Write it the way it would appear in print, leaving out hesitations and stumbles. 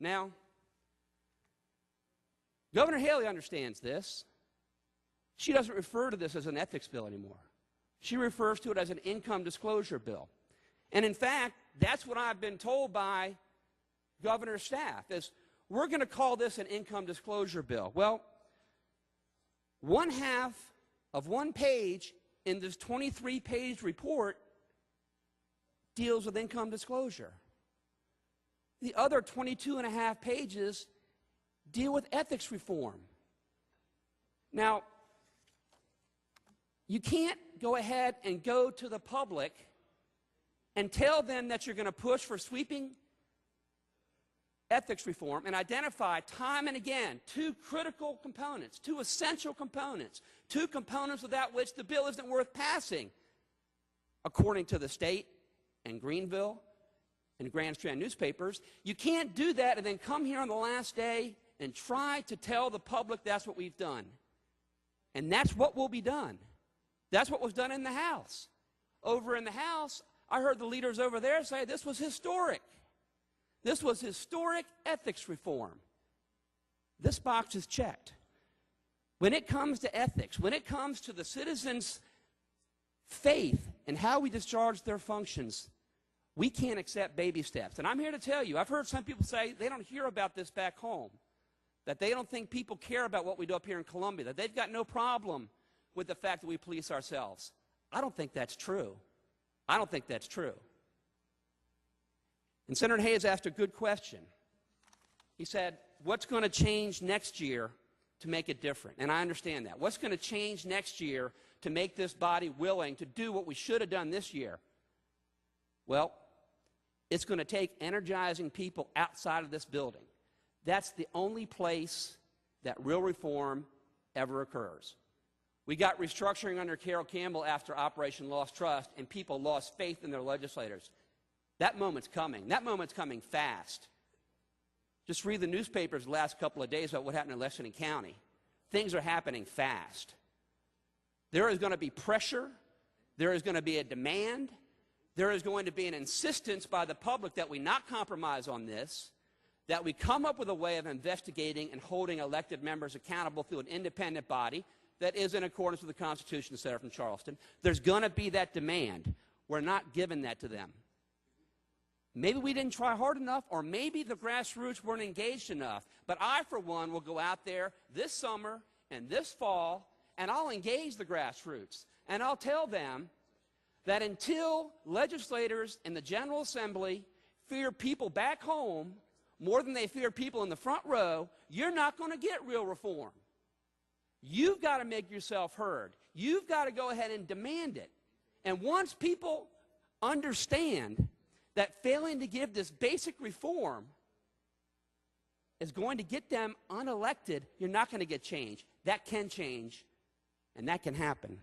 Now, Governor Haley understands this. She doesn't refer to this as an ethics bill anymore. She refers to it as an income disclosure bill. And in fact, that's what I've been told by governor's staff, is we're going to call this an income disclosure bill. Well, one half of one page in this 23-page report deals with income disclosure. The other 22 and a half pages deal with ethics reform. Now, you can't go ahead and go to the public and tell them that you're going to push for sweeping ethics reform and identify time and again two critical components, two essential components, two components without which the bill isn't worth passing, according to the state and Greenville and Grand Strand newspapers. You can't do that and then come here on the last day and try to tell the public that's what we've done. And that's what will be done. That's what was done in the House. Over in the House, I heard the leaders over there say this was historic. This was historic ethics reform. This box is checked. When it comes to ethics, when it comes to the citizens' faith in how we discharge their functions, we can't accept baby steps. And I'm here to tell you, I've heard some people say they don't hear about this back home, that they don't think people care about what we do up here in Columbia, that they've got no problem with the fact that we police ourselves. I don't think that's true. I don't think that's true. And Senator Hayes asked a good question. He said, what's going to change next year to make it different? And I understand that. What's going to change next year to make this body willing to do what we should have done this year? Well, it's going to take energizing people outside of this building. That's the only place that real reform ever occurs. We got restructuring under Carol Campbell after Operation Lost Trust, and people lost faith in their legislators. That moment's coming. That moment's coming fast. Just read the newspapers the last couple of days about what happened in Lexington County. Things are happening fast. There is going to be pressure. There is going to be a demand. There is going to be an insistence by the public that we not compromise on this, that we come up with a way of investigating and holding elected members accountable through an independent body that is in accordance with the Constitution, Senator from Charleston. There's going to be that demand. We're not giving that to them. Maybe we didn't try hard enough, or maybe the grassroots weren't engaged enough. But I, for one, will go out there this summer and this fall, and I'll engage the grassroots. And I'll tell them that until legislators in the General Assembly fear people back home more than they fear people in the front row, you're not going to get real reform. You've got to make yourself heard. You've got to go ahead and demand it. And once people understand that failing to give this basic reform is going to get them unelected, you're not going to get change. That can change, and that can happen.